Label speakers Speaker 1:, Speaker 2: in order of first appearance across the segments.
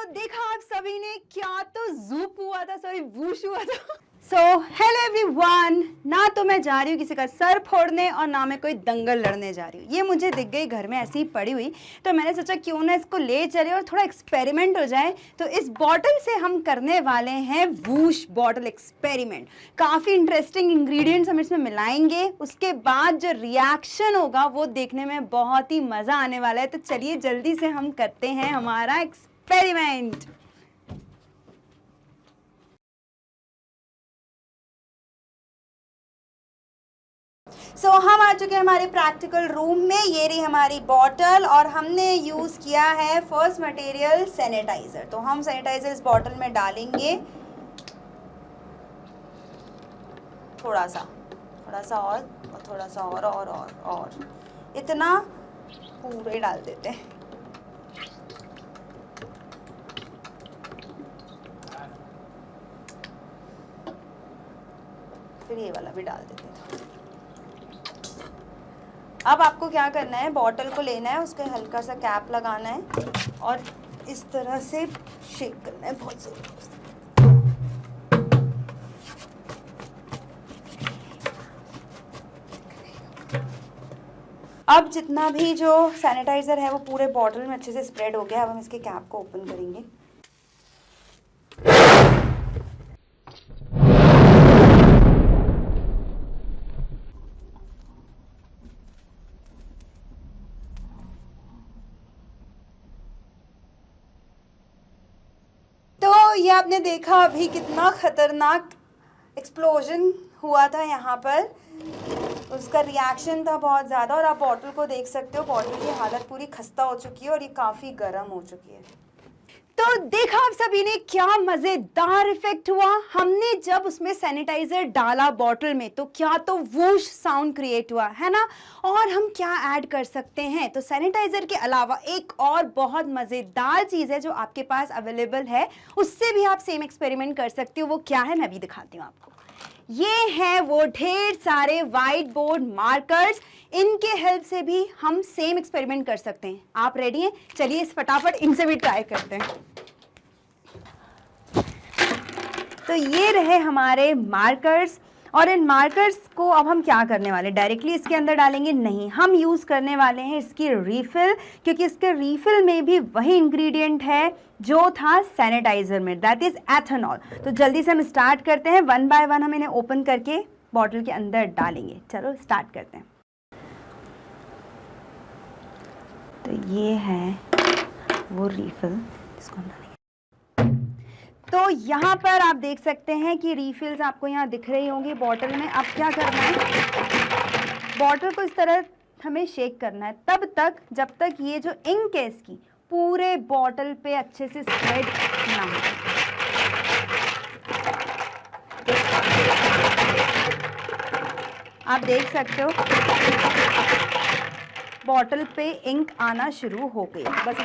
Speaker 1: देखा आप सभी ने, क्या तो ज़ूप हुआ था, सॉरी वूश हुआ था। सो हेलो एवरीवन, ना तो मैं जा रही हूँ किसी का सर फोड़ने और ना मैं कोई दंगल लड़ने जा रही हूँ। ये मुझे दिख गई घर में ऐसी ही पड़ी हुई, तो मैंने सोचा क्यों ना इसको ले चले और थोड़ा एक्सपेरिमेंट हो जाए। तो इस बॉटल से हम करने वाले हैं वूश बॉटल एक्सपेरिमेंट। काफ़ी इंटरेस्टिंग इंग्रेडिएंट्स हम इसमें मिलाएंगे, उसके बाद जो रिएक्शन होगा वो देखने में बहुत ही मज़ा आने वाला है। तो चलिए जल्दी से हम करते हैं हमारा एक्सपेरिमेंट। हम आ चुके हैं हमारे प्रैक्टिकल रूम में। ये रही हमारी बॉटल और हमने यूज़ किया है फर्स्ट मटेरियल सैनिटाइज़र। तो हम सैनिटाइज़र इस बॉटल में डालेंगे थोड़ा सा और थोड़ा सा और इतना पूरे डाल देते हैं। फिर ये वाला भी डाल देते हैं। अब आपको क्या करना है, बॉटल को लेना है, उसके हल्का सा कैप लगाना है और इस तरह से शेक करना है बहुत ज़रूरी। अब जितना भी जो सैनिटाइज़र है वो पूरे बॉटल में अच्छे से स्प्रेड हो गया। अब हम इसके कैप को ओपन करेंगे। ये आपने देखा अभी कितना खतरनाक एक्सप्लोजन हुआ था यहाँ पर, उसका रिएक्शन था बहुत ज़्यादा। और आप बॉटल को देख सकते हो, बॉटल की हालत पूरी खस्ता हो चुकी है और ये काफ़ी गर्म हो चुकी है। तो देखा आप सभी ने क्या मजेदार इफेक्ट हुआ। हमने जब उसमें सैनिटाइजर डाला बॉटल में तो क्या तो वूश साउंड क्रिएट हुआ है ना। और हम क्या ऐड कर सकते हैं, तो सैनिटाइजर के अलावा एक और बहुत मजेदार चीज है जो आपके पास अवेलेबल है, उससे भी आप सेम एक्सपेरिमेंट कर सकते हो। वो क्या है मैं भी दिखाती हूँ आपको। ये है वो ढेर सारे व्हाइट बोर्ड मार्कर्स, इनके हेल्प से भी हम सेम एक्सपेरिमेंट कर सकते हैं। आप रेडी हैं? चलिए इस फटाफट इनसे भी ट्राई करते हैं। तो ये रहे हमारे मार्कर्स और इन मार्कर्स को अब हम क्या करने वाले, डायरेक्टली इसके अंदर डालेंगे नहीं, हम यूज़ करने वाले हैं इसकी रीफिल, क्योंकि इसके रीफिल में भी वही इंग्रेडिएंट है जो था सैनिटाइजर में, दैट इज़ एथेनॉल। तो जल्दी से हम स्टार्ट करते हैं, वन बाय वन हम इन्हें ओपन करके बॉटल के अंदर डालेंगे। चलो स्टार्ट करते हैं। तो ये है वो रीफिल जिसको हम डालेंगे। तो यहाँ पर आप देख सकते हैं कि रीफिल्स आपको यहाँ दिख रही होंगी बॉटल में। अब क्या करना है, बॉटल को इस तरह हमें शेक करना है तब तक जब तक ये जो इंक है इसकी पूरे बॉटल पे अच्छे से स्प्रेड ना हो। आप देख सकते हो बॉटल पे इंक आना शुरू हो गई। बस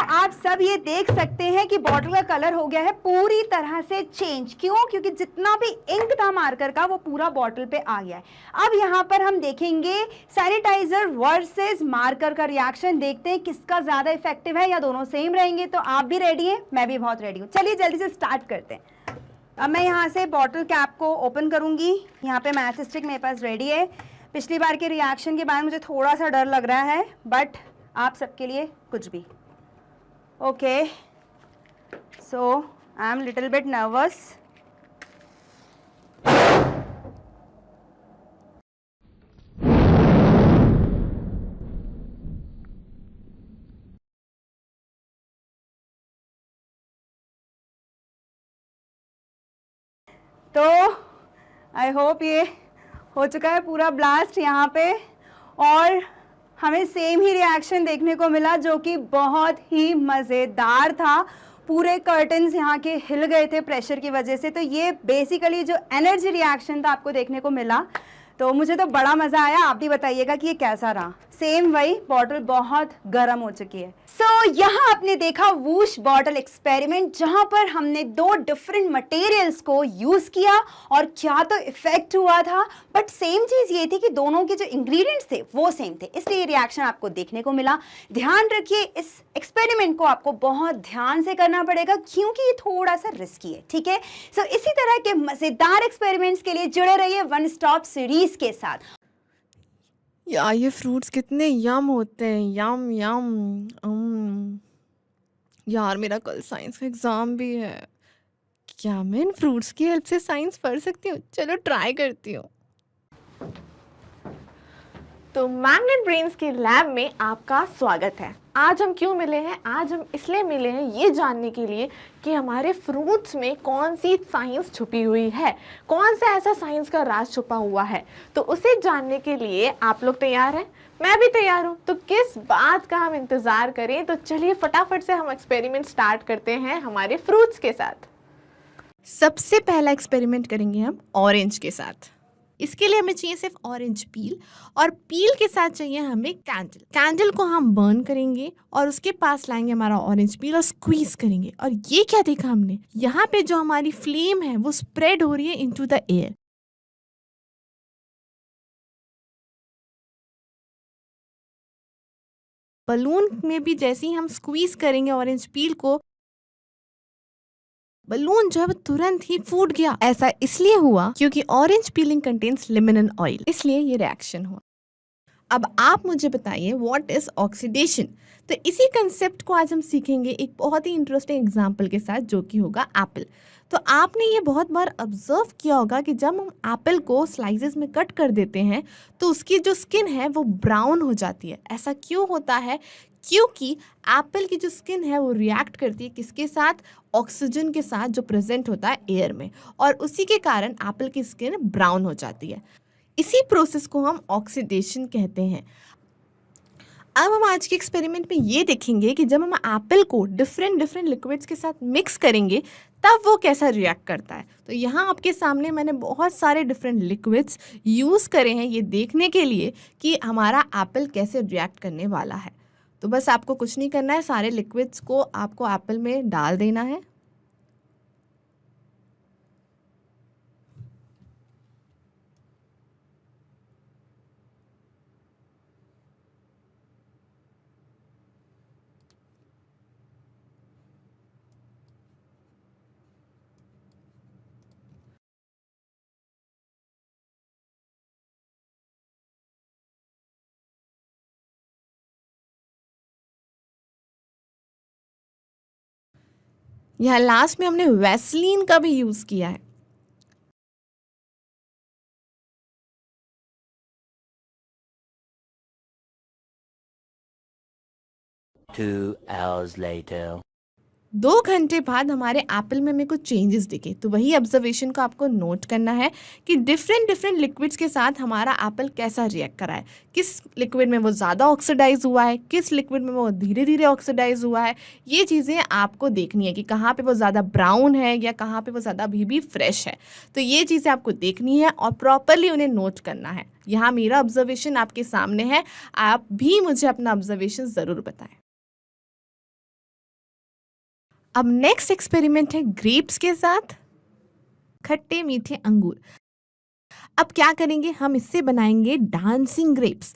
Speaker 1: आप सब ये देख सकते हैं कि बॉटल का कलर हो गया है पूरी तरह से चेंज। क्यों? क्योंकि जितना भी इंक था मार्कर का वो पूरा बॉटल पे आ गया है। अब यहाँ पर हम देखेंगे सैनिटाइजर वर्सेस मार्कर का रिएक्शन, देखते हैं किसका ज्यादा इफेक्टिव है या दोनों सेम रहेंगे। तो आप भी रेडी हैं? मैं भी बहुत रेडी हूँ। चलिए जल्दी से स्टार्ट करते हैं। अब मैं यहाँ से बॉटल कैप को ओपन करूंगी। यहाँ पे मैच स्टिक मेरे पास रेडी है। पिछली बार के रिएक्शन के बाद मुझे थोड़ा सा डर लग रहा है, बट आप सबके लिए कुछ भी। Okay, so I'm little bit nervous. तो आई होप ये हो चुका है पूरा ब्लास्ट यहाँ पे, और हमें सेम ही रिएक्शन देखने को मिला जो कि बहुत ही मज़ेदार था। पूरे कर्टन्स यहाँ के हिल गए थे प्रेशर की वजह से। तो ये बेसिकली जो एनर्जी रिएक्शन था आपको देखने को मिला। तो मुझे तो बड़ा मज़ा आया। आप भी बताइएगा कि ये कैसा रहा। सेम वही, बॉटल बहुत गर्म हो चुकी है। यहाँ आपने देखा वूश बॉटल एक्सपेरिमेंट, जहां पर हमने 2 डिफरेंट मटेरियल्स को यूज किया और क्या तो इफेक्ट हुआ था। बट सेम चीज ये थी कि दोनों के जो इंग्रेडिएंट्स थे वो सेम थे, इसलिए रिएक्शन आपको देखने को मिला। ध्यान रखिए, इस एक्सपेरिमेंट को आपको बहुत ध्यान से करना पड़ेगा क्योंकि ये थोड़ा सा रिस्की है, ठीक है। इसी तरह के मजेदार एक्सपेरिमेंट्स के लिए जुड़े रहिए वन स्टॉप सीरीज के साथ।
Speaker 2: यार ये फ्रूट्स कितने यम होते हैं, यम यम। यार मेरा कल साइंस का एग्ज़ाम भी है। क्या मैं इन फ्रूट्स की हेल्प से साइंस पढ़ सकती हूँ? चलो ट्राई करती हूँ। तो मैग्नेट ब्रेन्स के लैब में आपका स्वागत है। आज हम क्यों मिले हैं? आज हम इसलिए मिले हैं ये जानने के लिए कि हमारे फ्रूट्स में कौन सी साइंस छुपी हुई है, कौन सा ऐसा साइंस का राज छुपा हुआ है। तो उसे जानने के लिए आप लोग तैयार हैं? मैं भी तैयार हूँ। तो किस बात का हम इंतज़ार करें? तो चलिए फटाफट से हम एक्सपेरिमेंट स्टार्ट करते हैं हमारे फ्रूट्स के साथ। सबसे पहला एक्सपेरिमेंट करेंगे हम ऑरेंज के साथ। इसके लिए हमें चाहिए सिर्फ ऑरेंज पील, और पील के साथ चाहिए हमें कैंडल। कैंडल को हम बर्न करेंगे और उसके पास लाएंगे हमारा ऑरेंज पील और स्क्वीज करेंगे। और ये क्या देखा हमने, यहाँ पे जो हमारी फ्लेम है वो स्प्रेड हो रही है इनटू द एयर। बलून में भी जैसे ही हम स्क्वीज करेंगे ऑरेंज पील को, बलून जो है वो तुरंत ही फूट गया। ऐसा इसलिए हुआ क्योंकि ऑरेंज पीलिंग कंटेन्स लिमिनन ऑयल, इसलिए ये रिएक्शन हुआ। अब आप मुझे बताइए व्हाट इज ऑक्सीडेशन। तो इसी कंसेप्ट को आज हम सीखेंगे एक बहुत ही इंटरेस्टिंग एग्जांपल के साथ, जो कि होगा एप्पल। तो आपने ये बहुत बार ऑब्जर्व किया होगा कि जब हम एप्पल को स्लाइसेस में कट कर देते हैं तो उसकी जो स्किन है वो ब्राउन हो जाती है। ऐसा क्यों होता है? क्योंकि एप्पल की जो स्किन है वो रिएक्ट करती है किसके साथ? ऑक्सीजन के साथ जो प्रेजेंट होता है एयर में, और उसी के कारण एप्पल की स्किन ब्राउन हो जाती है। इसी प्रोसेस को हम ऑक्सीडेशन कहते हैं। अब हम आज के एक्सपेरिमेंट में ये देखेंगे कि जब हम एप्पल को डिफरेंट लिक्विड्स के साथ मिक्स करेंगे तब वो कैसा रिएक्ट करता है। तो यहाँ आपके सामने मैंने बहुत सारे डिफरेंट लिक्विड्स यूज़ करे हैं ये देखने के लिए कि हमारा एप्पल कैसे रिएक्ट करने वाला है। तो बस आपको कुछ नहीं करना है, सारे लिक्विड्स को आपको एप्पल में डाल देना है। यहाँ लास्ट में हमने वैसलीन का भी यूज़ किया है।
Speaker 3: Two hours later.
Speaker 2: 2 घंटे बाद हमारे एप्पल में मेरे को चेंजेस दिखे। तो वही ऑब्जर्वेशन को आपको नोट करना है कि डिफरेंट लिक्विड्स के साथ हमारा एप्पल कैसा रिएक्ट करा है। किस लिक्विड में वो ज़्यादा ऑक्सीडाइज हुआ है, किस लिक्विड में वो धीरे धीरे ऑक्सीडाइज हुआ है। ये चीज़ें आपको देखनी है कि कहाँ पे वो ज़्यादा ब्राउन है या कहाँ पे वो ज़्यादा अभी भी फ्रेश है। तो ये चीज़ें आपको देखनी है और प्रॉपरली उन्हें नोट करना है। यहाँ मेरा ऑब्जर्वेशन आपके सामने है, आप भी मुझे अपना ऑब्जर्वेशन ज़रूर बताएं। अब नेक्स्ट एक्सपेरिमेंट है ग्रेप्स के साथ, खट्टे मीठे अंगूर। अब क्या करेंगे, हम इससे बनाएंगे डांसिंग ग्रेप्स।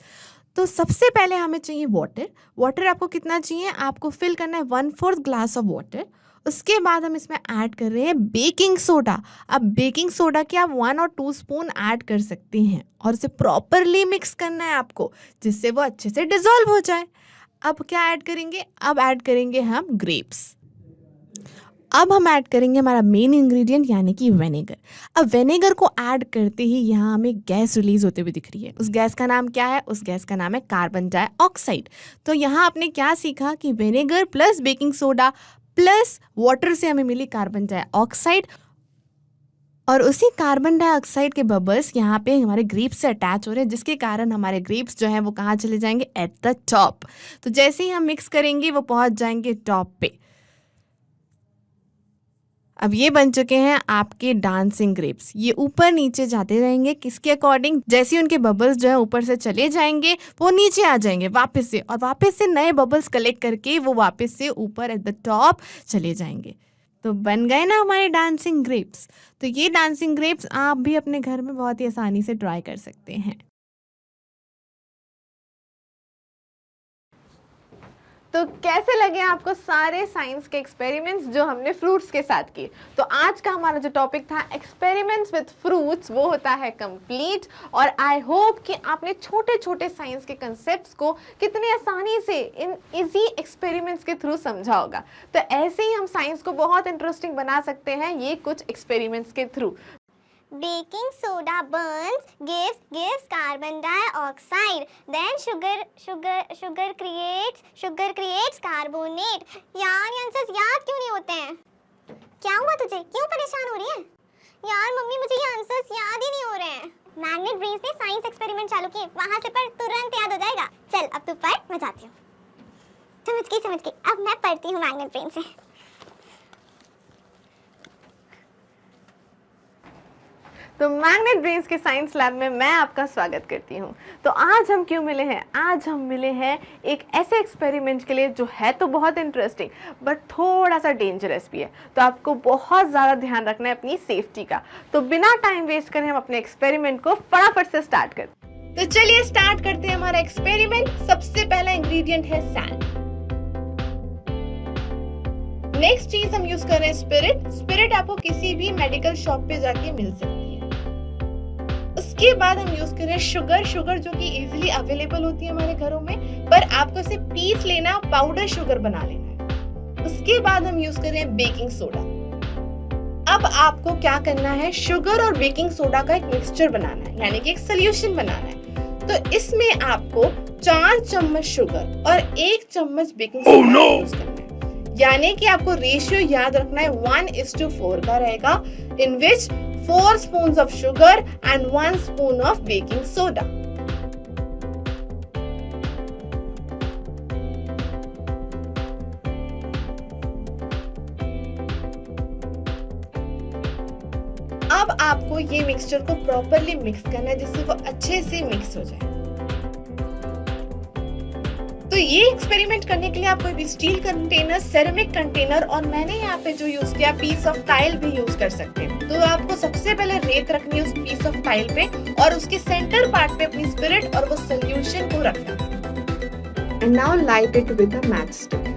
Speaker 2: तो सबसे पहले हमें चाहिए वाटर। वाटर आपको कितना चाहिए? आपको फिल करना है 1/4 ग्लास ऑफ वाटर। उसके बाद हम इसमें ऐड कर रहे हैं बेकिंग सोडा। अब बेकिंग सोडा के आप 1 और 2 स्पून ऐड कर सकते हैं और इसे प्रॉपरली मिक्स करना है आपको, जिससे वो अच्छे से डिजॉल्व हो जाए। अब क्या ऐड करेंगे? अब ऐड करेंगे हम ग्रेप्स। अब हम ऐड करेंगे हमारा मेन इंग्रेडिएंट यानी कि विनेगर। अब विनेगर को ऐड करते ही यहाँ हमें गैस रिलीज होते हुए दिख रही है। उस गैस का नाम क्या है? उस गैस का नाम है कार्बन डाइऑक्साइड। तो यहाँ आपने क्या सीखा कि vinegar plus baking soda plus water से हमें मिली कार्बन डाइऑक्साइड, और उसी कार्बन डाइऑक्साइड के बबल्स यहाँ पे हमारे ग्रेप्स से अटैच हो रहे हैं, जिसके कारण हमारे ग्रेप्स जो हैं वो कहाँ चले जाएंगे? At the top. तो जैसे ही हम मिक्स करेंगे वो पहुँच जाएंगे टॉप पे। अब ये बन चुके हैं आपके डांसिंग ग्रेप्स। ये ऊपर नीचे जाते रहेंगे, किसके अकॉर्डिंग, जैसे उनके बबल्स जो है ऊपर से चले जाएंगे वो नीचे आ जाएंगे वापस से, और वापस से नए बबल्स कलेक्ट करके वो वापस से ऊपर एट द टॉप चले जाएंगे। तो बन गए ना हमारे डांसिंग ग्रेप्स। तो ये डांसिंग ग्रेप्स आप भी अपने घर में बहुत ही आसानी से ट्राई कर सकते हैं। तो कैसे लगे आपको सारे साइंस के एक्सपेरिमेंट्स जो हमने फ्रूट्स के साथ किए? तो आज का हमारा जो टॉपिक था एक्सपेरिमेंट्स विद फ्रूट्स, वो होता है कंप्लीट। और आई होप कि आपने छोटे छोटे साइंस के कंसेप्ट्स को कितने आसानी से इन इजी एक्सपेरिमेंट्स के थ्रू समझा होगा। तो ऐसे ही हम साइंस को बहुत इंटरेस्टिंग बना सकते हैं ये कुछ एक्सपेरिमेंट्स के through.
Speaker 4: Baking soda burns, gives carbon dioxide. Then sugar creates carbonate. यार ये आंसर्स याद क्यों नहीं होते हैं? क्या हुआ तुझे? क्यों परेशान हो रही है? यार मम्मी मुझे ये आंसर्स याद ही नहीं हो रहे हैं। मैग्नेट ब्रेन्स ने साइंस एक्सपेरिमेंट चालू किए, वहाँ से पढ़ तुरंत याद हो जाएगा। चल अब तू पढ़, मैं जाती हूँ। समझ गई। अब मैं पढ़ती हूँ मैग्नेट ब्रेन से।
Speaker 2: तो मैग्नेट ब्रेन्स के साइंस लैब में मैं आपका स्वागत करती हूँ। तो आज हम क्यों मिले हैं? आज हम मिले हैं एक ऐसे एक्सपेरिमेंट के लिए जो है तो बहुत इंटरेस्टिंग बट थोड़ा सा डेंजरस भी है। तो आपको बहुत ज़्यादा ध्यान रखना है अपनी सेफ्टी का। तो बिना टाइम वेस्ट करें हम अपने एक्सपेरिमेंट को फटाफट से स्टार्ट करते हैं। तो चलिए स्टार्ट करते हैं हमारा एक्सपेरिमेंट। सबसे पहला इंग्रेडिएंट है सैंड। नेक्स्ट चीज हम यूज कर रहे हैं स्पिरिट। स्पिरिट आपको किसी भी मेडिकल शॉप पे जाके मिल सकती है। उसके बाद हम यूज कर रहे हैं शुगर जो कि इजीली अवेलेबल होती है हमारे घरों में, पर आपको इसे पीस लेना, पाउडर शुगर बना लेना है। उसके बाद हम यूज कर रहे हैं बेकिंग सोडा। अब आपको क्या करना है, शुगर और बेकिंग सोडा का एक मिक्सचर बनाना है, यानी कि एक सोल्यूशन बनाना है। तो इसमें आपको 4 चम्मच शुगर और 1 चम्मच बेकिंग सोडा यूज करना है, यानी कि आपको रेशियो याद रखना है 1:4 का रहेगा, in which 4 spoons of sugar and 1 spoon of baking soda. अब आपको ये मिक्सचर को प्रॉपरली मिक्स करना है जिससे वो अच्छे से मिक्स हो जाए। तो ये एक्सपेरिमेंट करने के लिए आप कोई भी स्टील कंटेनर, सेरेमिक कंटेनर, और मैंने यहाँ पे जो यूज किया पीस ऑफ टाइल भी यूज कर सकते हैं। तो आपको सबसे पहले रेत रखनी है उस पीस ऑफ टाइल पे और उसके सेंटर पार्ट पे अपनी स्पिरिट और वो सोल्यूशन को रखना। And now light it with a match stick.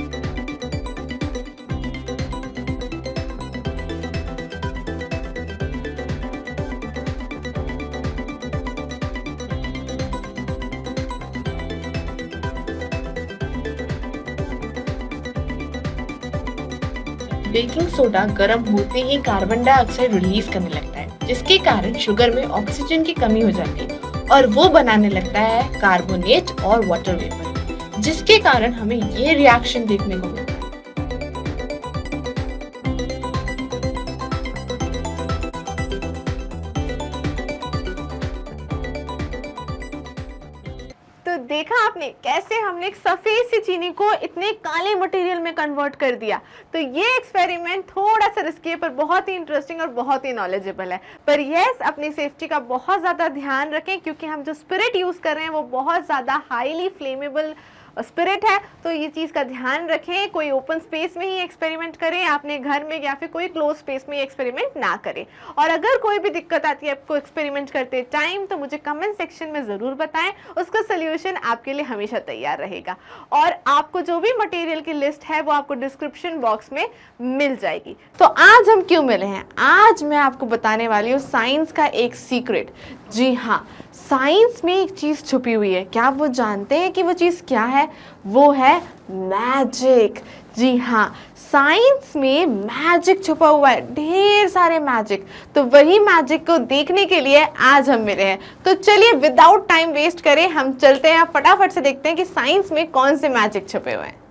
Speaker 2: Baking soda गर्म होते ही कार्बन डाइऑक्साइड रिलीज करने लगता है, जिसके कारण शुगर में ऑक्सीजन की कमी हो जाती है और वो बनाने लगता है कार्बोनेट और वाटर वेपर, जिसके कारण हमें ये रिएक्शन देखने को मिलता है। तो देखा आपने कैसे हमने एक सफेद सी चीनी को इतने काले मटेरियल में कन्वर्ट कर दिया। तो ये एक्सपेरिमेंट थोड़ा सा रिस्की है पर बहुत ही इंटरेस्टिंग और बहुत ही नॉलेजेबल है। पर यस, अपनी सेफ्टी का बहुत ज़्यादा ध्यान रखें क्योंकि हम जो स्पिरिट यूज़ कर रहे हैं वो बहुत ज़्यादा हाईली फ्लेमेबल स्पिरिट है। तो ये चीज़ का ध्यान रखें, कोई ओपन स्पेस में ही एक्सपेरिमेंट करें, अपने घर में या फिर कोई क्लोज स्पेस में एक्सपेरिमेंट ना करें। और अगर कोई भी दिक्कत आती है आपको एक्सपेरिमेंट करते टाइम तो मुझे कमेंट सेक्शन में ज़रूर बताएं, उसका सोल्यूशन आपके लिए हमेशा तैयार रहेगा। और आपको जो भी मटेरियल की लिस्ट है वो आपको डिस्क्रिप्शन बॉक्स में मिल जाएगी। तो आज हम क्यों मिले हैं? आज मैं आपको बताने वाली हूँ साइंस का एक सीक्रेट। जी हाँ, साइंस में एक चीज़ छुपी हुई है। क्या आप वो जानते हैं कि वो चीज़ क्या है? वो है मैजिक। जी हाँ, साइंस में मैजिक छुपा हुआ है, ढेर सारे मैजिक। तो वही मैजिक को देखने के लिए आज हम मिले हैं। तो चलिए विदाउट टाइम वेस्ट करें हम चलते हैं, फटाफट से देखते हैं कि साइंस में कौन से मैजिक छुपे हुए हैं।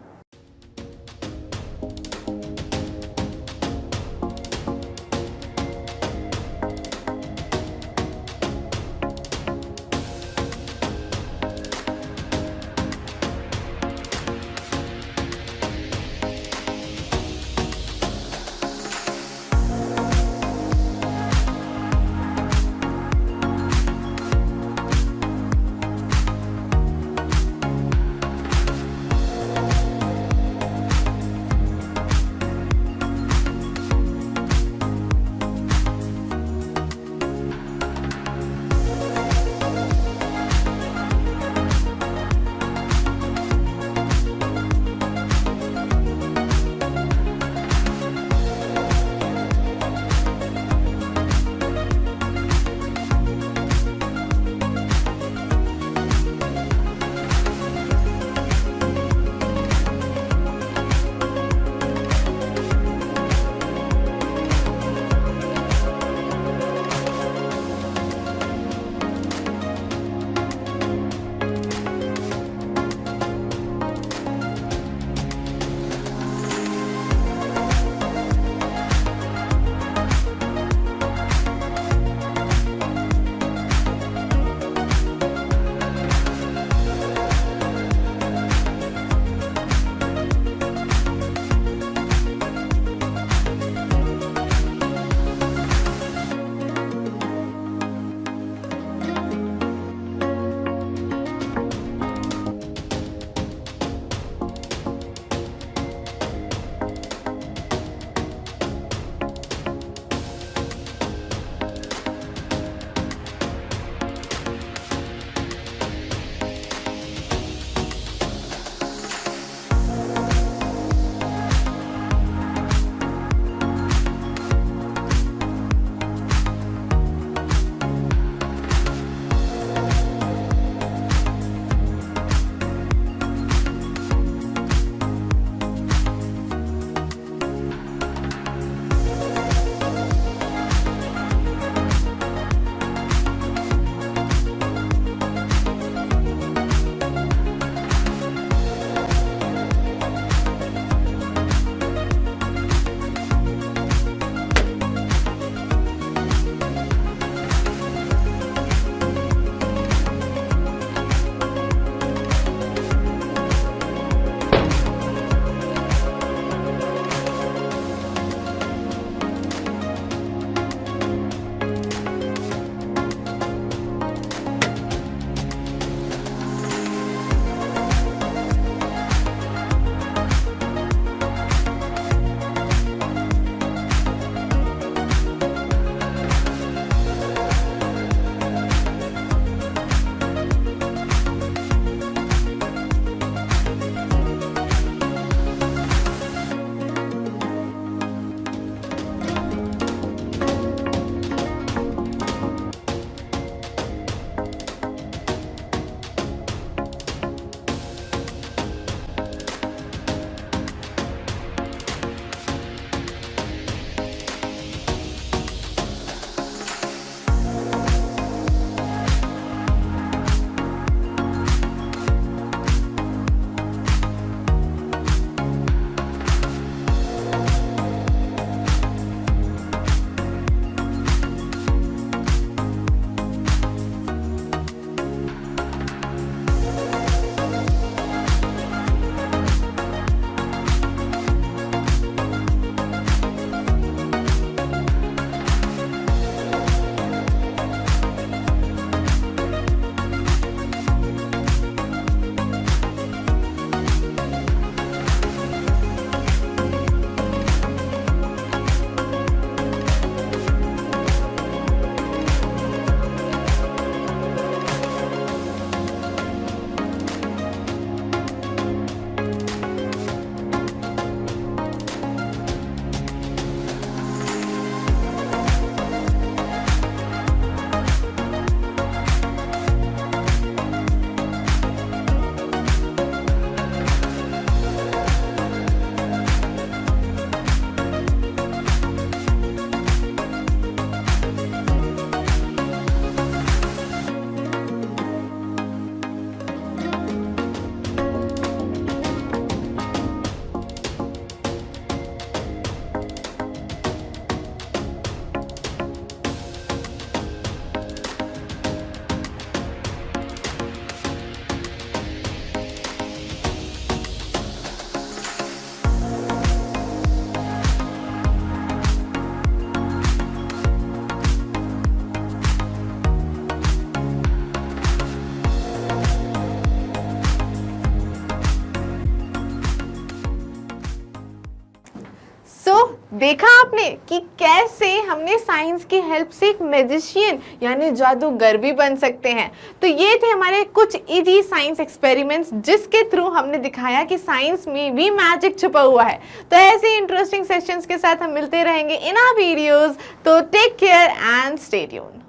Speaker 2: देखा आपने कि कैसे हमने साइंस की हेल्प से एक मैजिशियन यानी जादूगर भी बन सकते हैं। तो ये थे हमारे कुछ इजी साइंस एक्सपेरिमेंट्स जिसके थ्रू हमने दिखाया कि साइंस में भी मैजिक छुपा हुआ है। तो ऐसे इंटरेस्टिंग सेशंस के साथ हम मिलते रहेंगे इन आवर वीडियोस। तो take care and stay tuned.